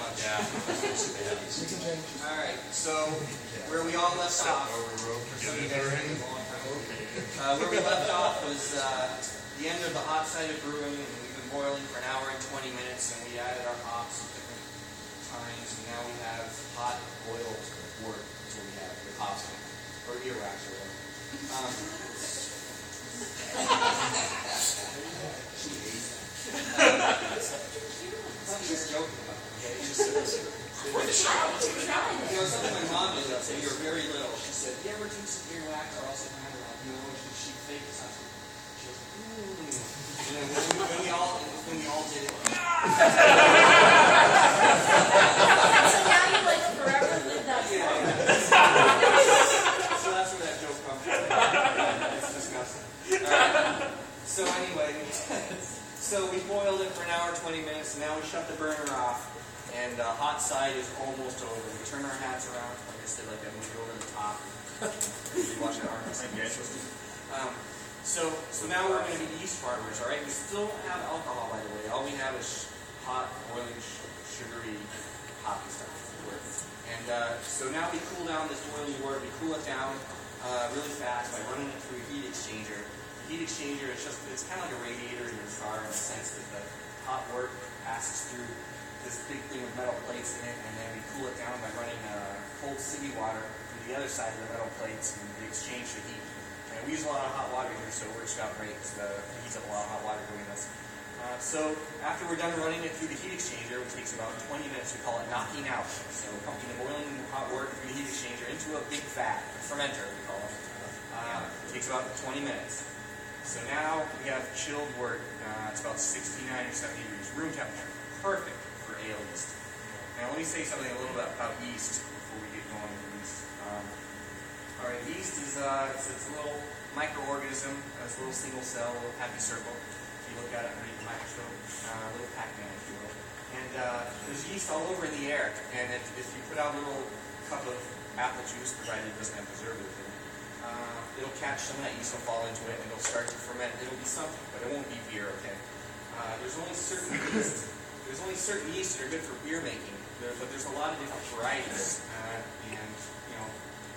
much. Yeah. Alright, so where we all left off, where we left off was the end of the hot side of brewing, and we've been boiling for an hour and 20 minutes, and we added our hops at different times, and now we have hot boiled wort, is what we have, with hops in it, or earwax or whatever. I'm just joking about it. Okay? Something my mom did when we were very little. She said, "You ever do some earwax or else I'm around?" She faked something. She was like, when we all did it. So now you like forever live that song. So that's where that joke comes from. It's disgusting. Alright. So anyway, so we boiled it for an hour, 20 minutes, and now we shut the burner off. And the hot side is almost over. We turn our hats around, like I said, like that, move it over the top. You watch that arm. So now we're going to be yeast farmers, all right? We still don't have alcohol, by the way. All we have is hot, boiling, sugary, hoppy stuff. And so now we cool down this boiling wort. We cool it down really fast by running it through a heat exchanger. The heat exchanger is it's kind of like a radiator in your car in the sense that the hot wort passes through this big thing with metal plates in it, and then we cool it down by running cold city water through the other side of the metal plates, and we exchange the heat. And we use a lot of hot water here, so it works out great. It heats up a lot of hot water doing this. So after we're done running it through the heat exchanger, which takes about 20 minutes, we call it knocking out. So we're pumping the boiling hot wort through the heat exchanger into a big vat, a fermenter we call it. It takes about 20 minutes. So now we have chilled wort. It's about 69 or 70 degrees, room temperature. Perfect for ale yeast. Now let me say something a little bit about yeast before we get going with yeast. Alright, yeast is it's a little microorganism, it's a little single cell, a little happy circle. If you look at it underneath the microscope, a little Pac-Man, if you will. And there's yeast all over in the air. And if you put out a little cup of apple juice, provided it doesn't have preservative in it, it'll catch some of that yeast, will fall into it, and it'll start to ferment. It'll be something, but it won't be beer, okay? There's only certain yeast that are good for beer making, but there's a lot of different varieties. And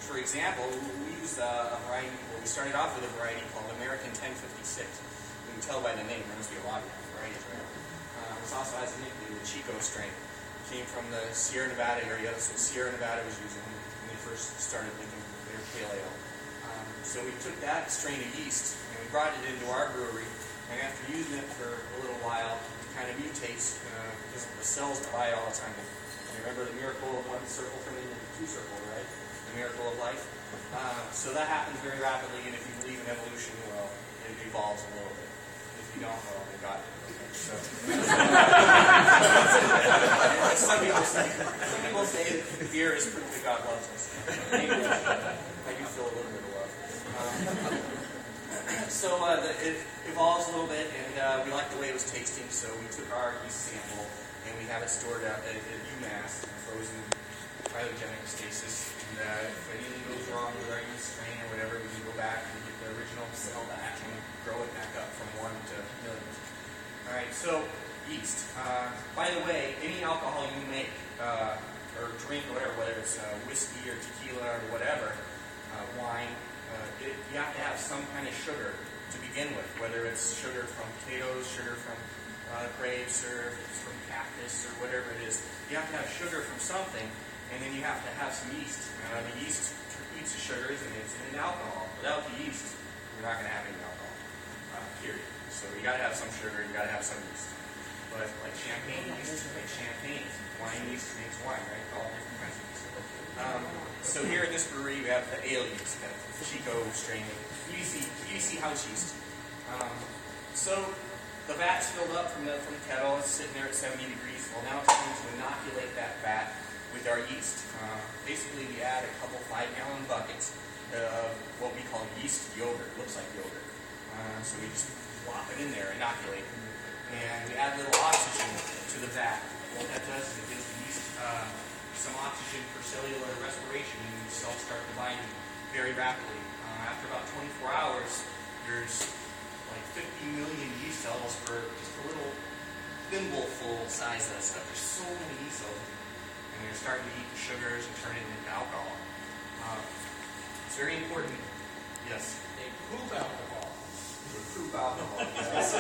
for example, we use a variety. Well, we started off with a variety called American 1056. You can tell by the name. There must be a lot of different varieties, right? This also has a nickname, the Chico strain. It came from the Sierra Nevada area. That's what Sierra Nevada was using when they first started making their pale ale. So we took that strain of yeast and we brought it into our brewery. And after using it for a little while, it kind of mutates because the cells divide all the time. You remember the miracle of one circle turning into two circles, right? The miracle of life. So that happens very rapidly, and if you believe in evolution, well, it evolves a little bit. If you don't, well, they got it. Okay, so some people say that beer is proof that God loves us. I do feel a little bit of love. So it evolves a little bit, and we liked the way it was tasting, so we took our yeast sample and we have it stored out at UMass, frozen cryogenic stasis. And if anything goes wrong with our yeast strain or whatever, we can go back and get the original cell back and grow it back up from 1 to millions. All right, so yeast. By the way, any alcohol you make or drink or whatever, whether it's whiskey or tequila or whatever, wine, you have to have some kind of sugar to begin with, whether it's sugar from potatoes, sugar from grapes, or from cactus, or whatever it is. You have to have sugar from something, and then you have to have some yeast. The yeast eats the sugars, and it's in an alcohol. Without the yeast, you're not going to have any alcohol, period. So you got to have some sugar, you got to have some yeast. But like champagne yeast makes champagne. Wine yeast makes wine, right? All different kinds of yeast. So here in this brewery, we have the ale yeast, the Chico strain, EDC house yeast. So the vat's filled up from the kettle. It's sitting there at 70 degrees. Well, now it's time to inoculate that vat with our yeast. Basically, we add a couple 5-gallon buckets of what we call yeast yogurt. It looks like yogurt. So we just plop it in there, inoculate, and we add a little oxygen to the vat. What that does is it gives the yeast some oxygen for cellular respiration, and the cells start dividing very rapidly. After about 24 hours, there's like 50 million yeast cells per just a little thimbleful size of that stuff. There's so many yeast cells. starting to eat the sugars and turn it into alcohol. It's very important. Yes. They poop alcohol. They poop alcohol. Yes.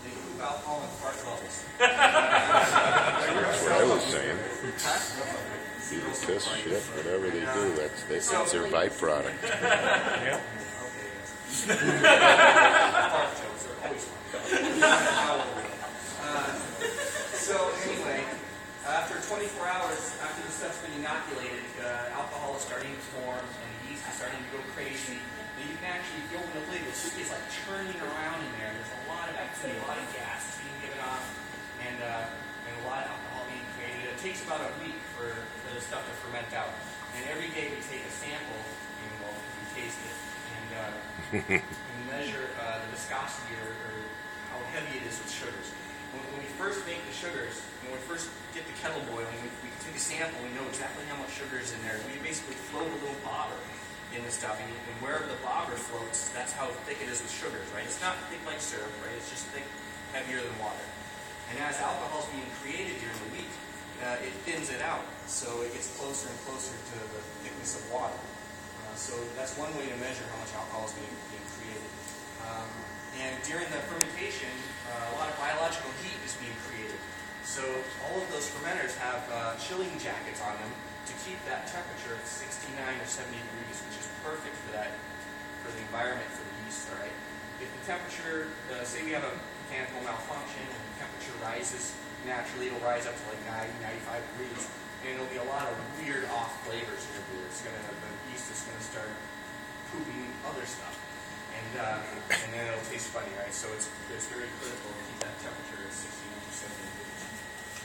They poop alcohol in fart bubbles. That's what I was saying. Piss, shit, whatever they do, that's their byproduct. Yeah. Fart jokes are always fun. So anyway, after 24 hours, after the stuff's been inoculated, alcohol is starting to form and the yeast is starting to go crazy. And you can actually, if you open the lid, you'll see it's like churning around in there. There's a lot of activity, a lot of gas being given off, and a lot of alcohol being created. It takes about a week for the stuff to ferment out. And every day we take a sample and we taste it and measure the viscosity or how heavy it is with sugars. When we first make the sugars, when we first get the kettle boiling, we take a sample, we know exactly how much sugar is in there. We basically float a little bobber in the stuff, and wherever the bobber floats, that's how thick it is with sugars, right? It's not thick like syrup, right? It's just thick, heavier than water. And as alcohol is being created during the week, it thins it out, so it gets closer and closer to the thickness of water. So that's one way to measure how much alcohol is being created. And during the fermentation, a lot of biological heat is being created. So all of those fermenters have chilling jackets on them to keep that temperature at 69 or 70 degrees, which is perfect for the environment for the yeast. All right. If the temperature, say we have a mechanical malfunction and the temperature rises naturally, it'll rise up to like 90, 95 degrees, and there'll be a lot of weird off flavors in your beer. The yeast is gonna start pooping other stuff. And then it'll taste funny, right? So it's very critical to keep that temperature at 69 to 70 degrees.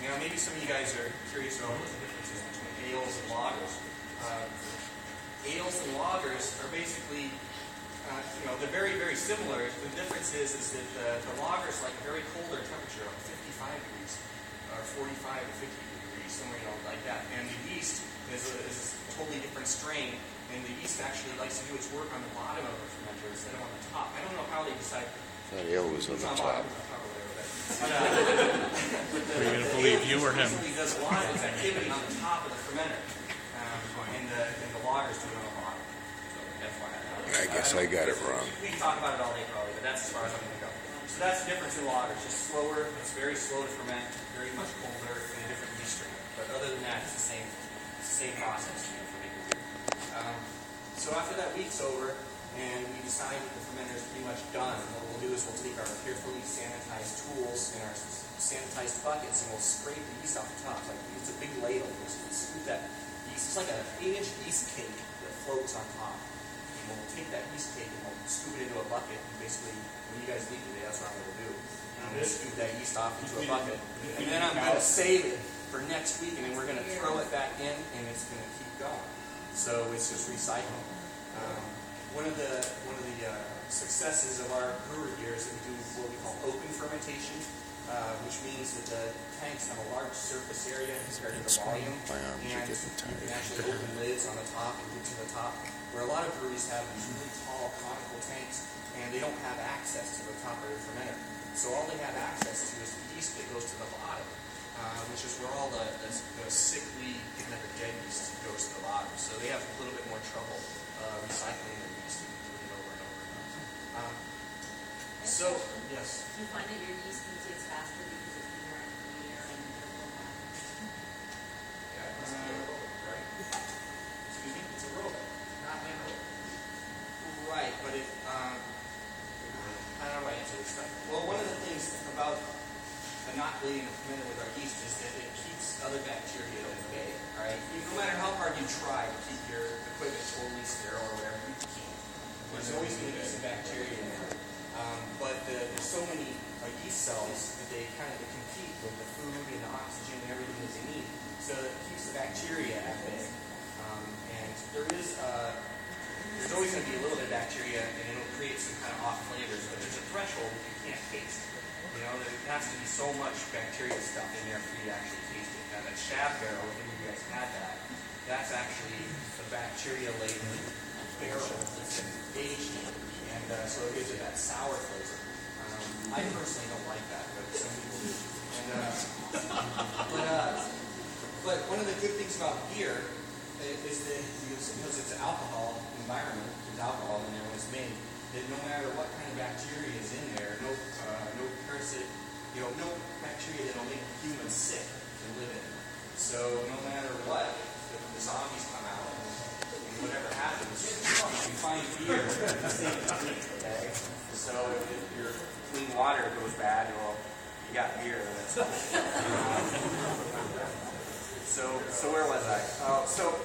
Now, maybe some of you guys are curious about what the difference is between ales and lagers. Ales and lagers are basically, they're very, very similar. The difference is that the lagers like a very colder temperature, like 55 degrees, or 45 to 50 degrees, somewhere like that. And the yeast is a totally different strain. And the yeast actually likes to do its work on the bottom of the fermenter instead of on the top. I don't know how they decide. That ale was on the top. But Are you going to believe you or him? Usually does a lot of its activity on the top of the fermenter, and the lagers do it on the bottom. So that's why. I guess I got it wrong. We can talk about it all day probably, but that's as far as I'm going to go. So that's the difference in lagers. Just slower. It's very slow to ferment, very much colder, and a different yeast strain. But other than that, it's the same process. So after that week's over, and we decide that the fermenter is pretty much done, what we'll do is we'll take our carefully sanitized tools and our sanitized buckets, and we'll scrape the yeast off the top. It's a big ladle. We'll scoop that yeast. It's like an 8-inch yeast cake that floats on top. And we'll take that yeast cake and we'll scoop it into a bucket. And basically, when you guys leave today, that's what I'm going to do. I'm going to scoop that yeast off into a bucket. And then I'm going to save it for next week, and then we're going to throw it back in, and it's going to keep going. So it's just recycling. One of the successes of our brewery here is that we do what we call open fermentation, which means that the tanks have a large surface area compared to the volume, and you can actually open lids on the top and get to the top. Where a lot of breweries have these really tall conical tanks, and they don't have access to the top of their fermenter. So all they have access to is the yeast that goes to the bottom, which is where all the sickly, kind of dead yeast goes to the bottom. So they have a little bit more trouble recycling their yeast and doing it over and over and over. So, yes? Do you find that your yeast mutates faster because it's been around for a year and they're more viable? Yeah, it's anaerobic, right? Excuse me? It's aerobic, not anaerobic. Right, but it, how do I answer this stuff? Well, one of the things about inoculating the fermenter with our yeast is that it keeps other bacteria at bay. All right, no matter how hard you try to keep your equipment totally sterile or whatever, you can't. There's always going to be some bacteria in there. But there's so many yeast cells that they kind of compete with the food and the oxygen and everything that they need. So it keeps the bacteria at bay. And there's always going to be a little bit of bacteria, and it'll create some kind of off flavors. But there's a threshold that you can't taste. There has to be so much bacteria stuff in there for you to actually taste it. Now, that shab barrel, if any of you guys had that, that's actually the bacteria-laden barrel that's been aged in. And so it gives it that sour flavor. I personally don't like that, but some people do. things about beer is that because it's an alcohol environment, there's alcohol in there when it's made, that no matter what kind of bacteria is in there, no parasitic, no bacteria that'll make humans sick can live in it. So no matter what, if the zombies come out and whatever happens, you can find beer in the same clean, okay? So if your clean water goes bad, well, you got beer. So where was I? So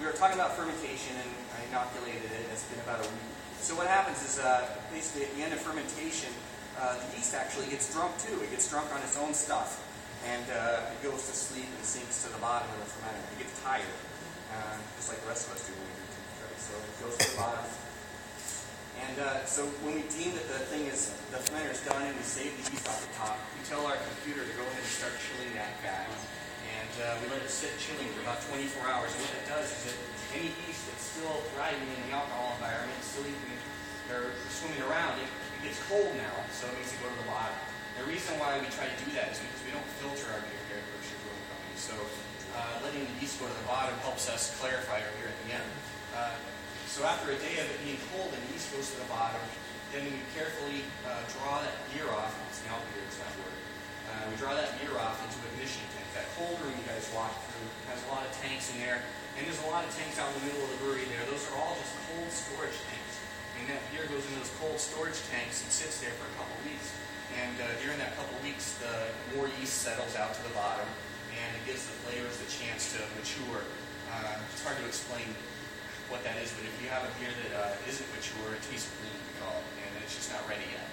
we were talking about fermentation, and I inoculated it. It's been about a week. So what happens is basically at the end of fermentation, the yeast actually gets drunk too. It gets drunk on its own stuff, and it goes to sleep and sinks to the bottom of the fermenter. It gets tired, just like the rest of us do when we do things, right? So it goes to the bottom. And so when we deem that the fermenter is done and we save the yeast off the top, we tell our computer to go ahead and start chilling that vat. And we let it sit chilling for about 24 hours. And what it does is that any yeast that's still thriving in the alcohol environment, still eating or swimming around, it gets cold now, so it makes it go to the bottom. The reason why we try to do that is because we don't filter our beer here at Berkshire Brewing Company. So letting the yeast go to the bottom helps us clarify our beer at the end. So after a day of it being cold and the yeast goes to the bottom, then we carefully draw that beer off. It's now beer, it's not word. We draw that beer off into a ignition tank. That cold room you guys walk through has a lot of tanks in there, and there's a lot of tanks out in the middle of the brewery there. Those are all just cold storage tanks. And that beer goes into those cold storage tanks and sits there for a couple weeks. And during that couple weeks, the more yeast settles out to the bottom, and it gives the flavors the chance to mature. It's hard to explain what that is, but if you have a beer that isn't mature, it tastes green, we call it, and it's just not ready yet.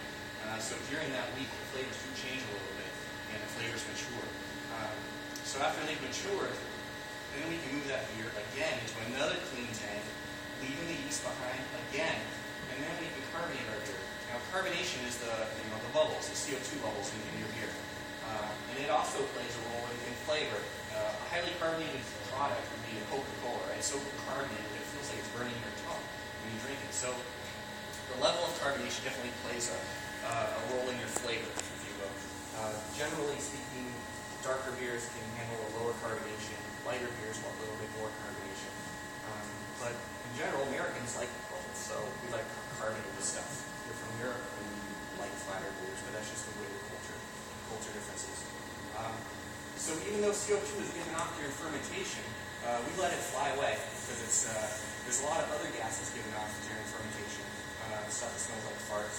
So during that week, the flavors do change a little bit, and the flavors mature. So after they've matured, then we can move that beer again into another clean tank, leaving the yeast behind again, and then we can carbonate our beer. Now, carbonation is the bubbles, the CO2 bubbles in your beer, and it also plays a role in flavor. A highly carbonated product would be a Coca-Cola, right? So carbonated, it feels like it's burning your tongue when you drink it. So the level of carbonation definitely plays a role in your flavor, if you will. Generally speaking, darker beers can handle a lower carbonation. Lighter beers want a little bit more carbonation. But in general, Americans like bubbles, so we like carbonated stuff. We're from Europe and we like flatter beers, but that's just the way the culture differences. So even though CO2 is given off during fermentation, we let it fly away because there's a lot of other gases given off during fermentation. Stuff that smells like farts,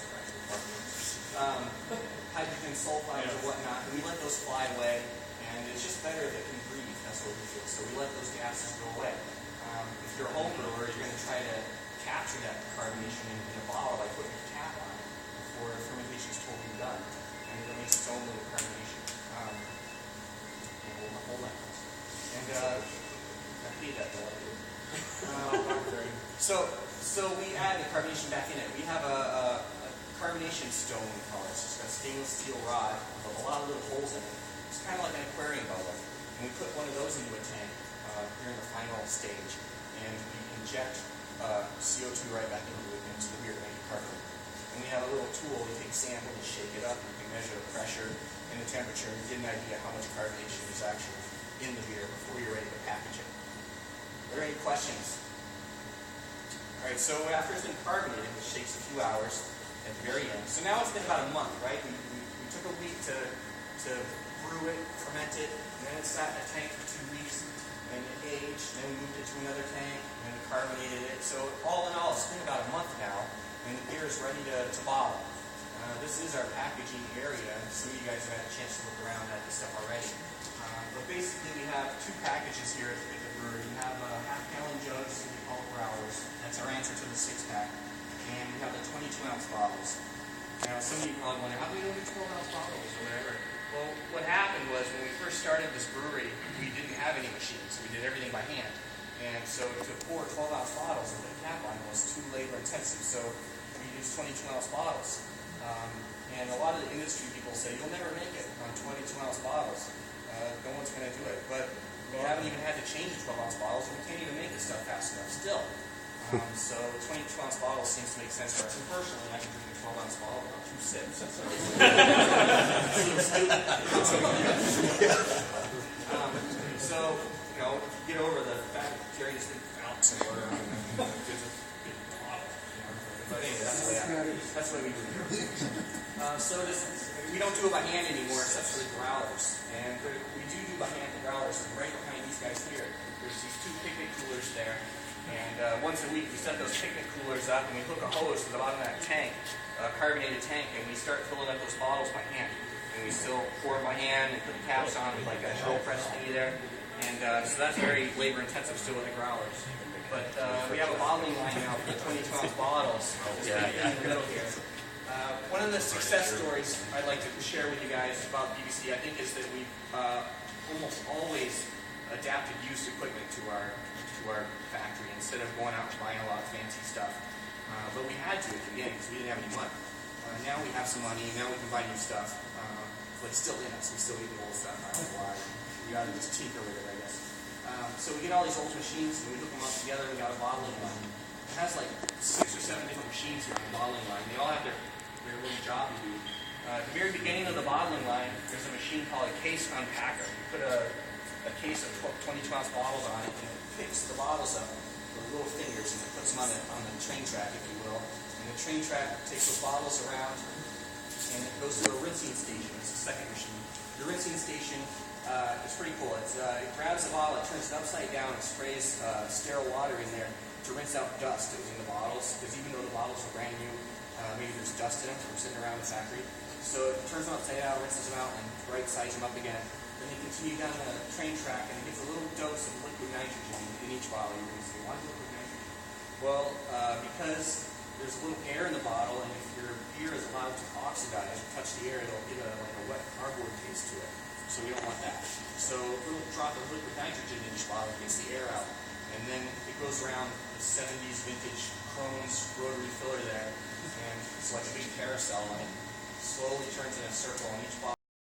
hydrogen sulfides or whatnot, and we let those fly away, and it's just better if it can breathe. That's what we feel. So we let those gases go away. If you're a home brewer, you're going to try to capture that carbonation in a bottle by putting a cap on it before fermentation is totally done, and it makes its own little carbonation. Hold on. And I hate that though. So we add the carbonation back in it. We have a carbonation stone, we call it. It's just a stainless steel rod with a lot of little holes in it. It's kind of like an aquarium bubble. And we put one of those into a tank during the final stage, and we inject CO2 right back into the beer to make it carbonate. And we have a little tool. We take sample and shake it up. We can measure the pressure and the temperature and get an idea how much carbonation is actually in the beer before you're ready to package it. Are there any questions? All right, so after it's been carbonated, which takes a few hours at the very end. So now it's been about a month, right? We took a week to brew it, ferment it, and then it sat in a tank for 2 weeks, and it aged, and then we moved it to another tank, and then we carbonated it. So all in all, it's been about a month now, and the beer is ready to bottle. This is our packaging area. Some of you guys have had a chance to look around at this stuff already. But basically, we have two packages here at the brewery. We have half-gallon jugs, we call growlers. That's our answer to the 6-pack. And we have the 22-ounce bottles. Now, some of you probably wonder, how do we do 12-ounce bottles or whatever? Well, what happened was when we first started this brewery, we didn't have any machines, so we did everything by hand. And so to pour 12-ounce bottles and put a cap on them was too labor-intensive. So we used 22-ounce bottles. And a lot of the industry people say, you'll never make it on 22-ounce bottles. No one's going to do it. But we haven't even had to change the 12-ounce bottles, and we can't even make this stuff fast enough still. So 22-ounce bottles seems to make sense for us. And personally, I can drink a 12-ounce bottle without 2 sips. So, if you get it over, the fat would carry this big fountain of water around. It's a big bottle, you know. But anyway, that's the way we do it. We don't do it by hand anymore, except for the growlers. And we do by hand the growlers. And right behind these guys here, there's these 2 picnic coolers there. And once a week, we set those picnic coolers up, and we hook a hose to the bottom of that tank, a carbonated tank, and we start filling up those bottles by hand. And we still pour them by hand and put the caps on with like a drill press thingy there. And so that's very labor intensive still with the growlers. But we have a bottling line now for the 22-ounce bottles. In the middle here. One of the success stories I'd like to share with you guys about BBC, I think, is that we've almost always adapted used equipment to our factory instead of going out and buying a lot of fancy stuff. But we had to at the beginning because we didn't have any money. Now we have some money, now we can buy new stuff. But it's still in us. We still need the old stuff. I don't know why. We got to just tinker with it, I guess. So we get all these old machines and we hook them up together and we got a bottling line. It has like 6 or 7 different machines here on the bottling line. They all have their little job to do. At the very beginning of the bottling line, there's a machine called a case unpacker. You put a case of 22-ounce bottles on it, and it picks the bottles up with little fingers, and it puts them on the train track, if you will. And the train track takes those bottles around, and it goes to a rinsing station. It's the second machine. The rinsing station is pretty cool. It grabs the bottle, it turns it upside down, and sprays sterile water in there to rinse out dust that was in the bottles, because even though the bottles are brand new, maybe there's dust in them from sitting around the factory. So it turns them upside down, rinses them out, and right-sides them up again. Then they continue down the train track, and it gets a little dose of liquid nitrogen in each bottle. You're going to say, why liquid nitrogen? Well, because there's a little air in the bottle, and if your beer is allowed to oxidize or touch the air, it'll get like a wet cardboard taste to it. So we don't want that. So a little drop of liquid nitrogen in each bottle gets the air out. And then it goes around the 70s vintage Crohn's rotary filler there, and it's like a big carousel, and it slowly turns in a circle on each bottle.